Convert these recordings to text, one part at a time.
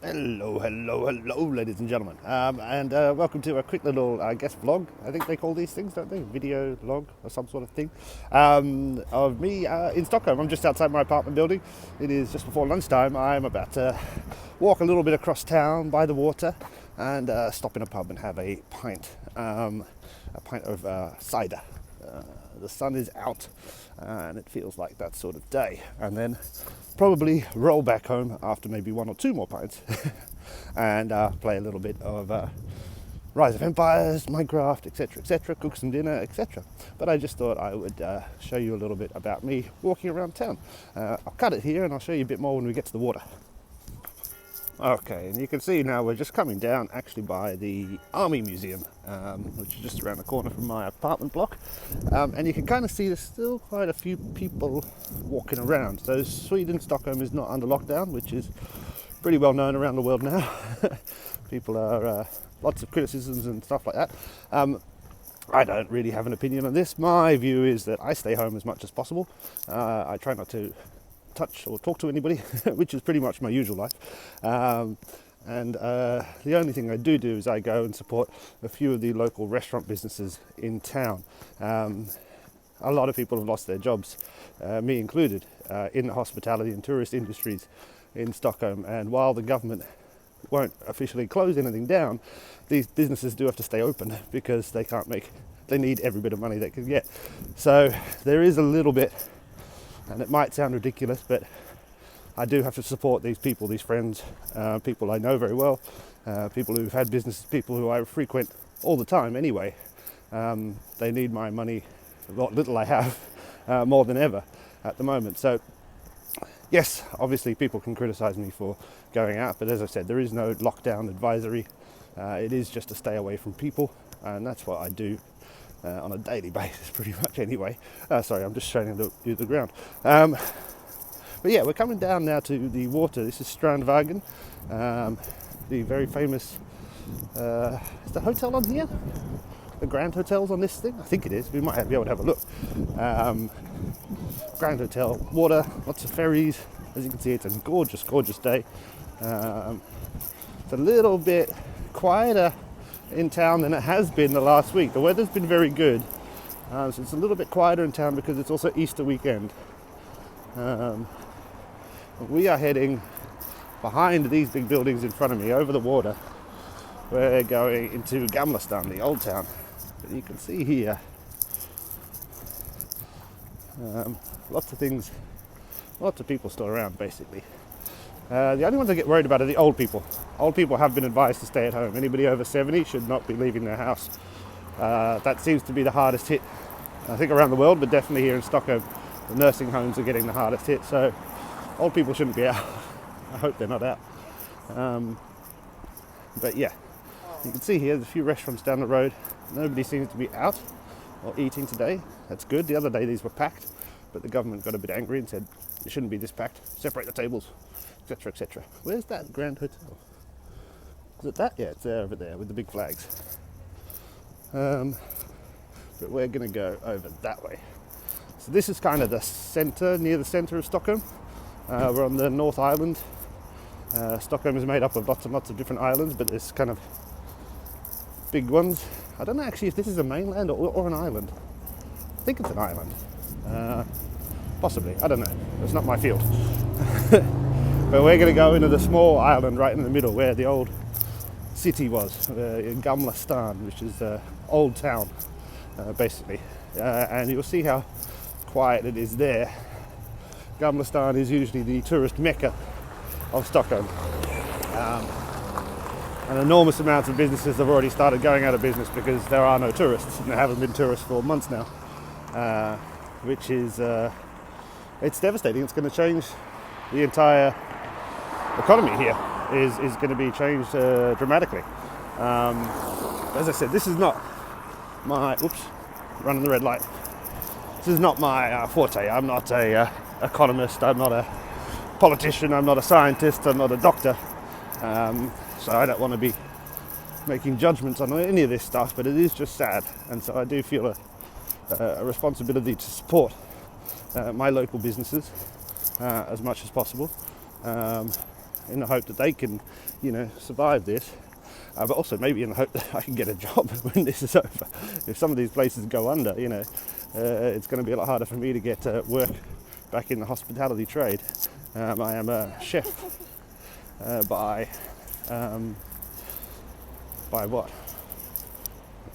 Hello, ladies and gentlemen, and welcome to a quick little, vlog. I think they call these things, don't they? Video log or some sort of thing of me in Stockholm. I'm just outside my apartment building. It is just before lunchtime. I'm about to walk a little bit across town by the water and stop in a pub and have a pint of cider. The sun is out and it feels like that sort of day, and then probably roll back home after maybe one or two more pints and play a little bit of Rise of Empires, Minecraft, etc., cook some dinner, etc. But I just thought I would show you a little bit about me walking around town. I'll cut it here and I'll show you a bit more when we get to the water. Okay, and you can see now we're just coming down actually by the Army Museum, which is just around the corner from my apartment block. And you can kind of see there's still quite a few people walking around. So Sweden, Stockholm is not under lockdown, which is pretty well known around the world now. People are, lots of criticisms and stuff like that. I don't really have an opinion on this. My view is that I stay home as much as possible. I try not to touch or talk to anybody, which is pretty much my usual life. The only thing I do is I go and support a few of the local restaurant businesses in town. A lot of people have lost their jobs, me included, in the hospitality and tourist industries in Stockholm. And while the government won't officially close anything down, these businesses do have to stay open because they need every bit of money they can get. So there is a little bit, and it might sound ridiculous, but I do have to support these people, these friends, people I know very well, people who've had businesses, people who I frequent all the time anyway. They need my money, what little I have, more than ever at the moment. So yes, obviously people can criticize me for going out, but as I said, there is no lockdown advisory. It is just to stay away from people, and that's what I do on a daily basis pretty much anyway. Sorry, I'm just showing you the ground. But yeah, we're coming down now to the water. This is Strandvägen, the very famous, is the hotel on here? The Grand Hotel's on this thing? I think it is. We might be able to have a look. Grand Hotel, water, lots of ferries. As you can see, it's a gorgeous, gorgeous day. It's a little bit quieter in town than it has been the last week. The weather's been very good, so it's a little bit quieter in town because it's also Easter weekend. We are heading behind these big buildings in front of me over the water. We're going into Gamla Stan, the old town. But you can see here lots of things, lots of people still around basically. The only ones I get worried about are the old people. Old people have been advised to stay at home. Anybody over 70 should not be leaving their house. That seems to be the hardest hit, I think, around the world, but definitely here in Stockholm, the nursing homes are getting the hardest hit. So old people shouldn't be out. I hope they're not out. But yeah, you can see here there's a few restaurants down the road. Nobody seems to be out or eating today. That's good. The other day these were packed, but the government got a bit angry and said it shouldn't be this packed. Separate the tables, etc., etc. Where's that Grand Hotel? Is it that? Yeah, it's there, over there with the big flags. But we're going to go over that way. So this is kind of the centre, near the centre of Stockholm. We're on the North Island. Stockholm is made up of lots and lots of different islands, but there's kind of big ones. I don't know actually if this is a mainland or an island. I think it's an island. Possibly, I don't know. It's not my field. But we're going to go into the small island right in the middle where the old city was, in Gamla Stan, which is old town, basically. And you'll see how quiet it is there. Gamla Stan is usually the tourist mecca of Stockholm. And enormous amounts of businesses have already started going out of business because there are no tourists, and there haven't been tourists for months now, which is it's devastating. It's going to change the entire economy here. Is going to be changed dramatically. As I said, this is not my running the red light. This is not my forte. I'm not a economist. I'm not a politician. I'm not a scientist. I'm not a doctor. So I don't want to be making judgments on any of this stuff. But it is just sad, and so I do feel a responsibility to support my local businesses as much as possible. in the hope that they can, survive this. But also maybe in the hope that I can get a job when this is over. If some of these places go under, it's going to be a lot harder for me to get work back in the hospitality trade. I am a chef by what?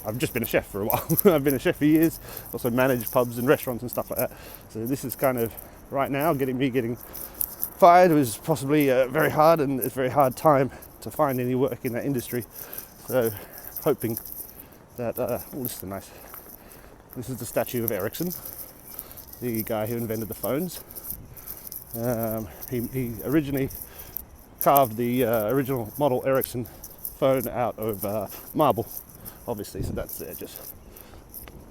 I've just been a chef for a while. I've been a chef for years, also managed pubs and restaurants and stuff like that. So this is kind of, right now, getting fired was possibly very hard, and it's a very hard time to find any work in that industry. So hoping that, this is nice. This is the statue of Erikson, the guy who invented the phones. He originally carved the original model Erikson phone out of marble, obviously, so that's there, just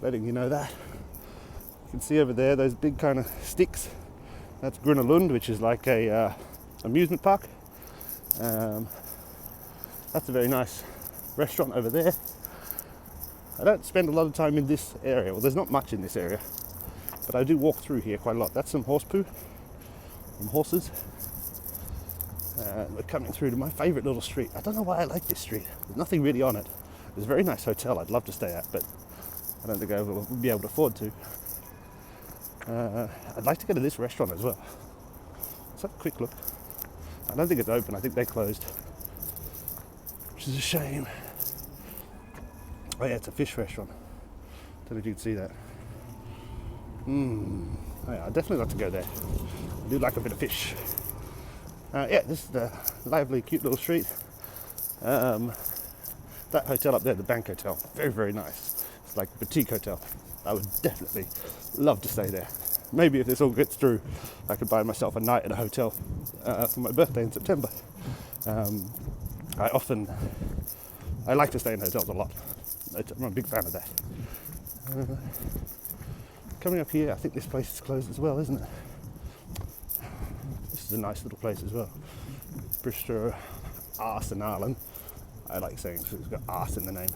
letting you know that. You can see over there those big kind of sticks. That's Grunelund, which is like a amusement park. That's a very nice restaurant over there. I don't spend a lot of time in this area. Well, there's not much in this area, but I do walk through here quite a lot. That's some horse poo from horses. We're coming through to my favourite little street. I don't know why I like this street. There's nothing really on it. There's a very nice hotel I'd love to stay at, but I don't think I will be able to afford to. I'd like to go to this restaurant as well. Let's have a quick look. I don't think it's open. I think they closed, which is a shame. Oh yeah, it's a fish restaurant. Don't know if you can see that. Oh yeah, I'd definitely like to go there. I do like a bit of fish. Yeah, this is the lively, cute little street. That hotel up there, the Bank Hotel, very, very nice. It's like a boutique hotel. I would definitely love to stay there. Maybe if this all gets through, I could buy myself a night at a hotel for my birthday in September. I like to stay in hotels a lot. I'm a big fan of that. Coming up here, I think this place is closed as well, isn't it? This is a nice little place as well. Bristol Arsenalen. I like saying it's got arse in the name.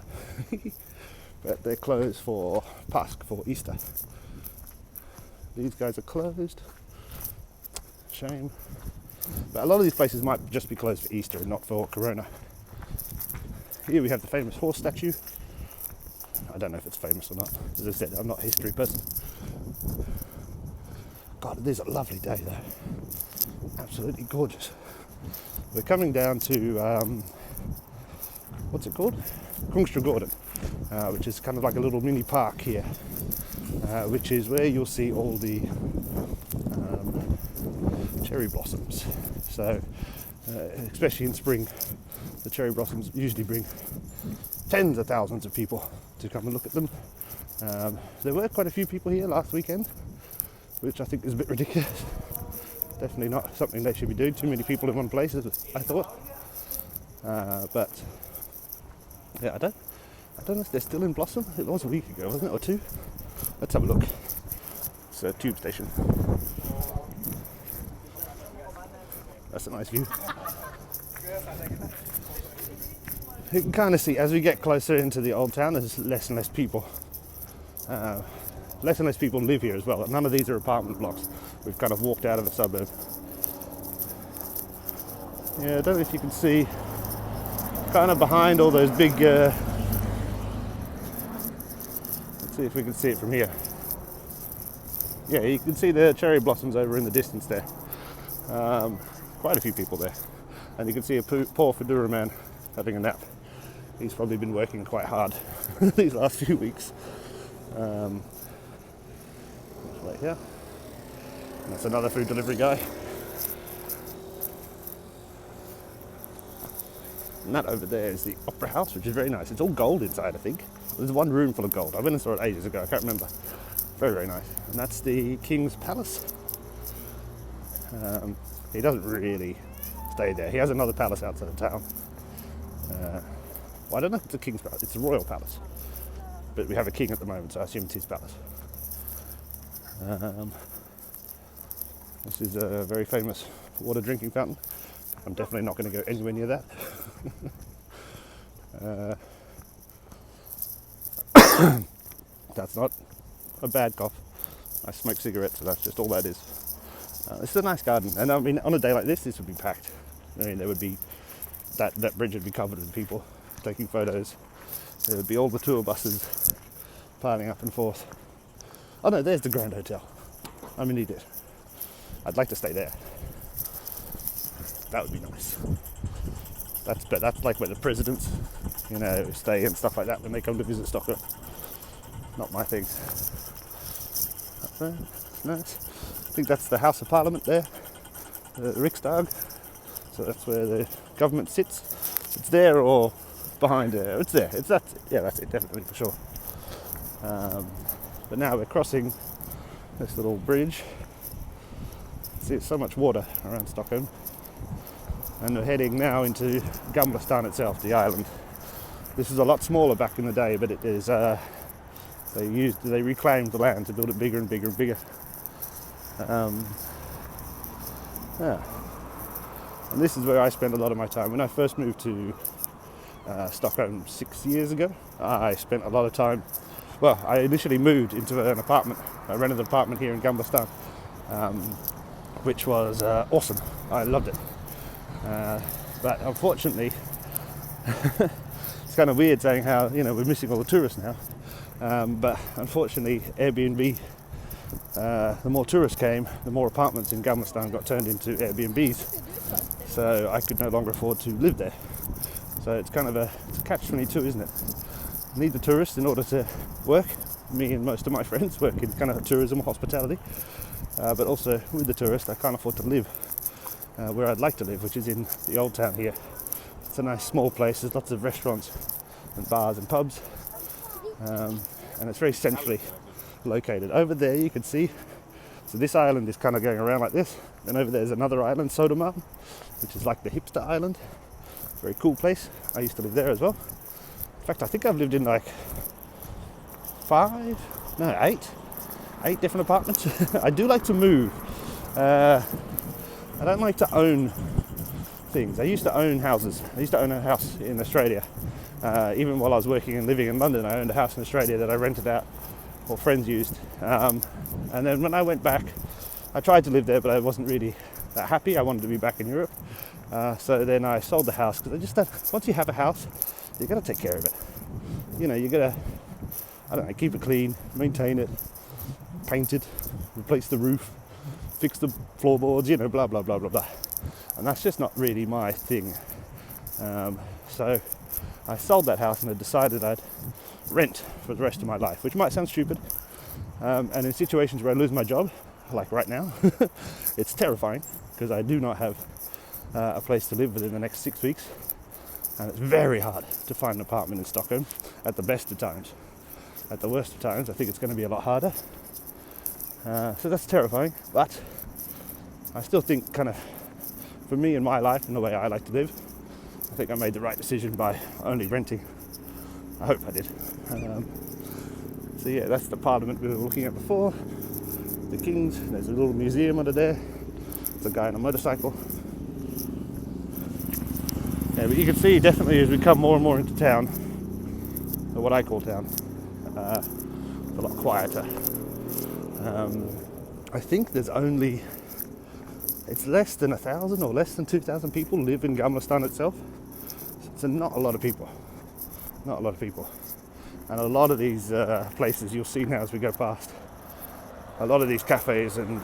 But they're closed for Pásk, for Easter. These guys are closed. Shame. But a lot of these places might just be closed for Easter and not for Corona. Here we have the famous horse statue. I don't know if it's famous or not. As I said, I'm not a history person. God, it is a lovely day though. Absolutely gorgeous. We're coming down to, what's it called? Kungsträdgården, which is kind of like a little mini park here, which is where you'll see all the cherry blossoms. So, especially in spring, the cherry blossoms usually bring tens of thousands of people to come and look at them. There were quite a few people here last weekend, which I think is a bit ridiculous. Definitely not something they should be doing, too many people in one place, I thought. But yeah, I don't know if they're still in blossom. It was a week ago, wasn't it, or two? Let's have a look. It's a tube station. That's a nice view. You can kind of see, as we get closer into the old town, there's less and less people. Less and less people live here as well. None of these are apartment blocks. We've kind of walked out of the suburb. Yeah, I don't know if you can see, kind of behind all those big, let's see if we can see it from here. Yeah, you can see the cherry blossoms over in the distance there. Quite a few people there. And you can see a poor Fedora man having a nap. He's probably been working quite hard these last few weeks. Right here. And that's another food delivery guy. And that over there is the Opera House, which is very nice. It's all gold inside, I think. There's one room full of gold. I went and saw it ages ago. I can't remember. Very, very nice. And that's the King's Palace. He doesn't really stay there. He has another palace outside of town. Well, I don't know if it's a King's Palace. It's a royal palace. But we have a king at the moment, so I assume it's his palace. This is a very famous water drinking fountain. I'm definitely not going to go anywhere near that. That's not a bad cough. I smoke cigarettes, so that's just all that is. This is a nice garden, and I mean, on a day like this would be packed. I mean, there would be that bridge would be covered with people taking photos. There would be all the tour buses piling up and forth. Oh no, there's the Grand Hotel. I'm an idiot. I'd like to stay there. That would be nice. That's like where the presidents, stay and stuff like that when they come to visit Stockholm. Not my thing. Up there, nice. I think that's the House of Parliament there, the Riksdag. So that's where the government sits. It's there or behind there. It's there. That's it, definitely for sure. But now we're crossing this little bridge. See, it's so much water around Stockholm. And we're heading now into Gamla itself, the island. This is a lot smaller back in the day, but it is. They reclaimed the land to build it bigger and bigger and bigger. And this is where I spend a lot of my time. When I first moved to Stockholm 6 years ago, I spent a lot of time. Well, I initially moved into an apartment. I rented an apartment here in Gamla, which was awesome. I loved it. But unfortunately, it's kind of weird saying how we're missing all the tourists now. But unfortunately, Airbnb, the more tourists came, the more apartments in Gamla got turned into Airbnbs. So I could no longer afford to live there. So it's kind of a catch-22, isn't it? I need the tourists in order to work. Me and most of my friends work in kind of tourism or hospitality. But also with the tourists, I can't afford to live where I'd like to live, which is in the old town here. It's a nice small place. There's lots of restaurants and bars and pubs. And it's very centrally located. Over there you can see, so this island is kind of going around like this. Then over there's another island, Södermalm, which is like the hipster island. Very cool place. I used to live there as well. In fact, I think I've lived in like 8 different apartments. I do like to move. I don't like to own things. I used to own houses. I used to own a house in Australia. Even while I was working and living in London, I owned a house in Australia that I rented out or friends used. And then when I went back, I tried to live there, but I wasn't really that happy. I wanted to be back in Europe. So then I sold the house because I just thought, once you have a house, you got to take care of it. You got to, keep it clean, maintain it, paint it, replace the roof, fix the floorboards, blah, blah, blah, blah, blah. And that's just not really my thing. So I sold that house and I decided I'd rent for the rest of my life, which might sound stupid. And in situations where I lose my job, like right now, it's terrifying because I do not have a place to live within the next 6 weeks. And it's very hard to find an apartment in Stockholm at the best of times. At the worst of times, I think it's going to be a lot harder. So that's terrifying, but I still think kind of, for me in my life and the way I like to live, I think I made the right decision by only renting. I hope I did. So yeah, that's the Parliament we were looking at before. The King's, there's a little museum under there. There's a guy on a motorcycle. Yeah, but you can see definitely as we come more and more into town, or what I call town, it's a lot quieter. I think there's only, it's less than 1,000 or less than 2,000 people live in Gamla itself. So not a lot of people. Not a lot of people. And a lot of these places you'll see now as we go past, a lot of these cafes and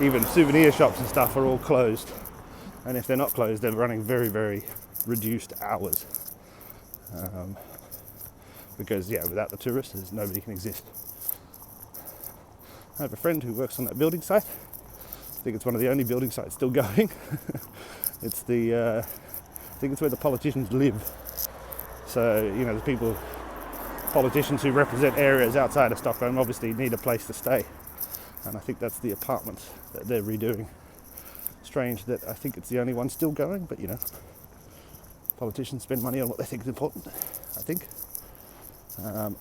even souvenir shops and stuff are all closed. And if they're not closed, they're running very, very reduced hours. Because, without the tourists, nobody can exist. I have a friend who works on that building site. I think it's one of the only building sites still going. It's I think it's where the politicians live. So, the politicians who represent areas outside of Stockholm obviously need a place to stay. And I think that's the apartments that they're redoing. Strange that I think it's the only one still going, but politicians spend money on what they think is important, I think.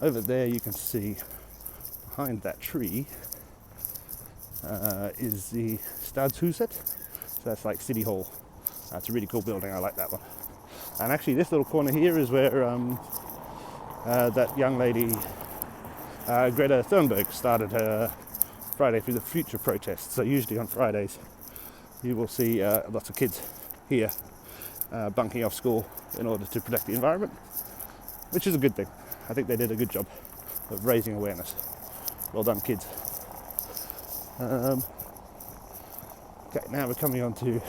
Over there you can see behind that tree is the Stadshuset. So that's like City Hall. That's a really cool building, I like that one. And actually this little corner here is where that young lady Greta Thunberg started her Friday for the Future protest. So usually on Fridays you will see lots of kids here bunking off school in order to protect the environment, which is a good thing. I think they did a good job of raising awareness. Well done, kids. Okay, now we're coming on to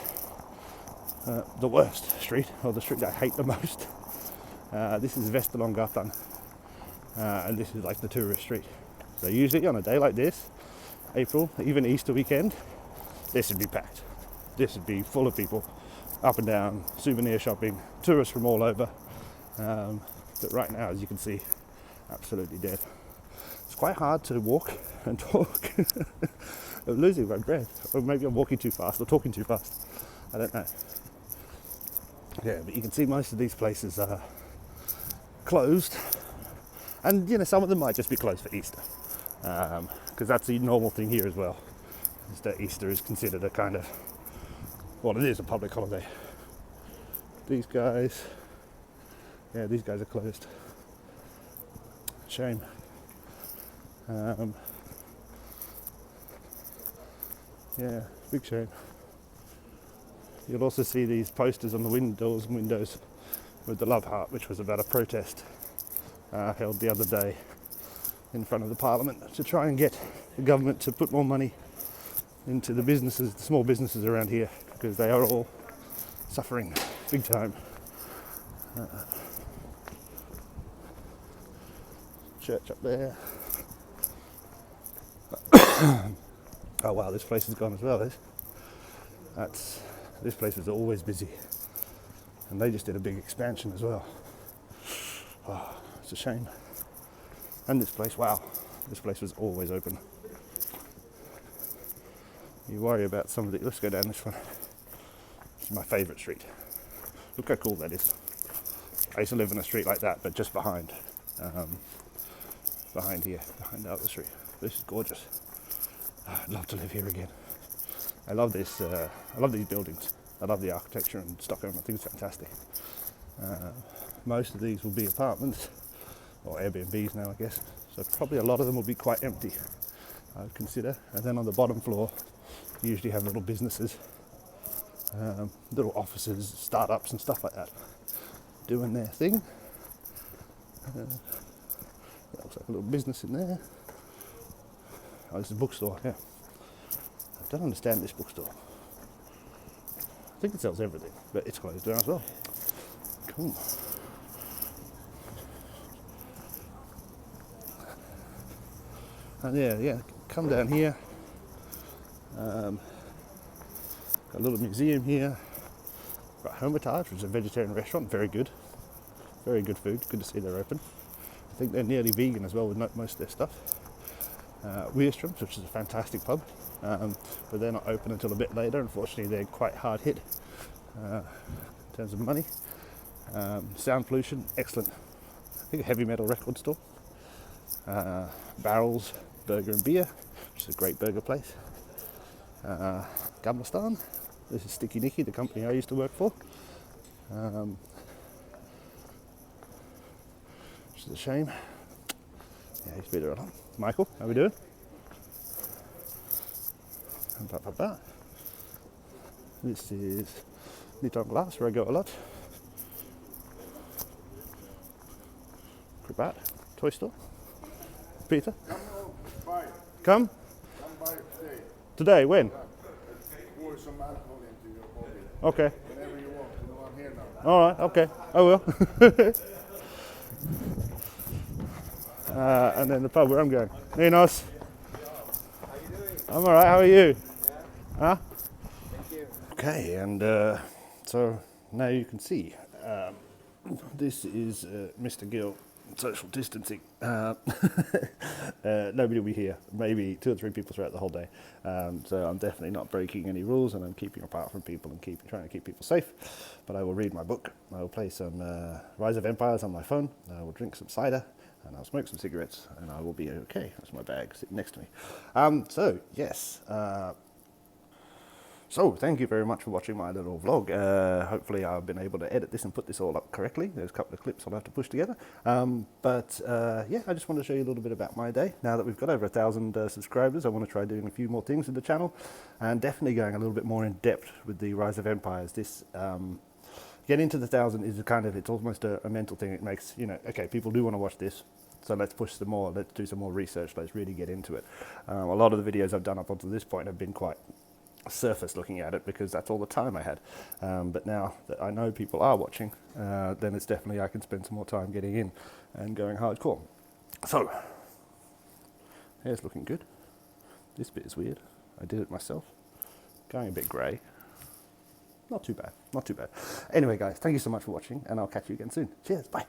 the worst street, or the street I hate the most. This is Västerlånggatan, and this is like the tourist street. So usually on a day like this, April, even Easter weekend, this would be packed. This would be full of people, up and down, souvenir shopping, tourists from all over. But right now, as you can see, absolutely dead. It's quite hard to walk and talk. I'm losing my breath, or maybe I'm walking too fast or talking too fast. I don't know. Yeah, but you can see most of these places are closed, and you know, some of them might just be closed for Easter, because that's the normal thing here as well. Is that Easter is considered a kind of, well, it is a public holiday. These guys, yeah, these guys are closed. Shame. Yeah, big shame. You'll also see these posters on the windows with the love heart, which was about a protest held the other day in front of the Parliament to try and get the government to put more money into the businesses, the small businesses around here, because they are all suffering big time. Church up there. Oh wow, this place is gone as well. This place is always busy, and they just did a big expansion as well. Oh, it's a shame. And this place, wow, this place was always open. You worry about somebody. Let's go down this one. This is my favourite street. Look how cool that is. I used to live in a street like that, but just behind here, behind the other street. This is gorgeous. I'd love to live here again. I love this. I love these buildings. I love the architecture in Stockholm. I think it's fantastic. Most of these will be apartments or Airbnbs now, I guess. So probably a lot of them will be quite empty, I would consider. And then on the bottom floor, you usually have little businesses, little offices, startups and stuff like that, doing their thing. That looks like a little business in there. Oh, this is a bookstore, yeah. I don't understand this bookstore. I think it sells everything, but it's closed down as well. Cool. And yeah, come down here. Got a little museum here. Got Hermitage, which is a vegetarian restaurant, very good. Very good food, good to see they're open. I think they're nearly vegan as well with most of their stuff. Weerstrom's, which is a fantastic pub, but they're not open until a bit later. Unfortunately, they're quite hard hit in terms of money. Sound pollution, excellent. I think a heavy metal record store. Barrels, Burger and Beer, which is a great burger place. Gamlastan, this is Sticky Nicky, the company I used to work for. Which is a shame. Yeah, he's better a lot. Michael, how we doing? This is Nytt on Glass, where I go a lot. Krabat, toy store. Peter? Come? By today. Today, when? Pour some alcohol into your body. Okay. Whenever you want. You know I'm here now. Alright, okay. I will. And then the pub where I'm going. Ninos. How you doing? I'm alright, how are you? Yeah. Huh? Thank you. Okay, and so now you can see. This is Mr.Gill, social distancing. Nobody will be here, maybe 2 or 3 people throughout the whole day. So I'm definitely not breaking any rules, and I'm keeping apart from people and trying to keep people safe. But I will read my book, I will play some Rise of Empires on my phone, I will drink some cider, and I'll smoke some cigarettes, and I will be okay. That's my bag sitting next to me. So, yes. So, thank you very much for watching my little vlog. Hopefully I've been able to edit this and put this all up correctly. There's a couple of clips I'll have to push together. Yeah, I just want to show you a little bit about my day. Now that we've got over 1,000 subscribers, I want to try doing a few more things in the channel, and definitely going a little bit more in depth with the Rise of Empires. This getting to the 1,000 is a kind of, it's almost a mental thing. It makes, you know, okay, people do want to watch this, so let's push some more, let's do some more research, let's really get into it. A lot of the videos I've done up until this point have been quite surface looking at it because that's all the time I had. But now that I know people are watching, then it's definitely, I can spend some more time getting in and going hardcore. So, hair's looking good. This bit is weird. I did it myself. Going a bit grey. Not too bad, not too bad. Anyway guys, thank you so much for watching, and I'll catch you again soon. Cheers, bye.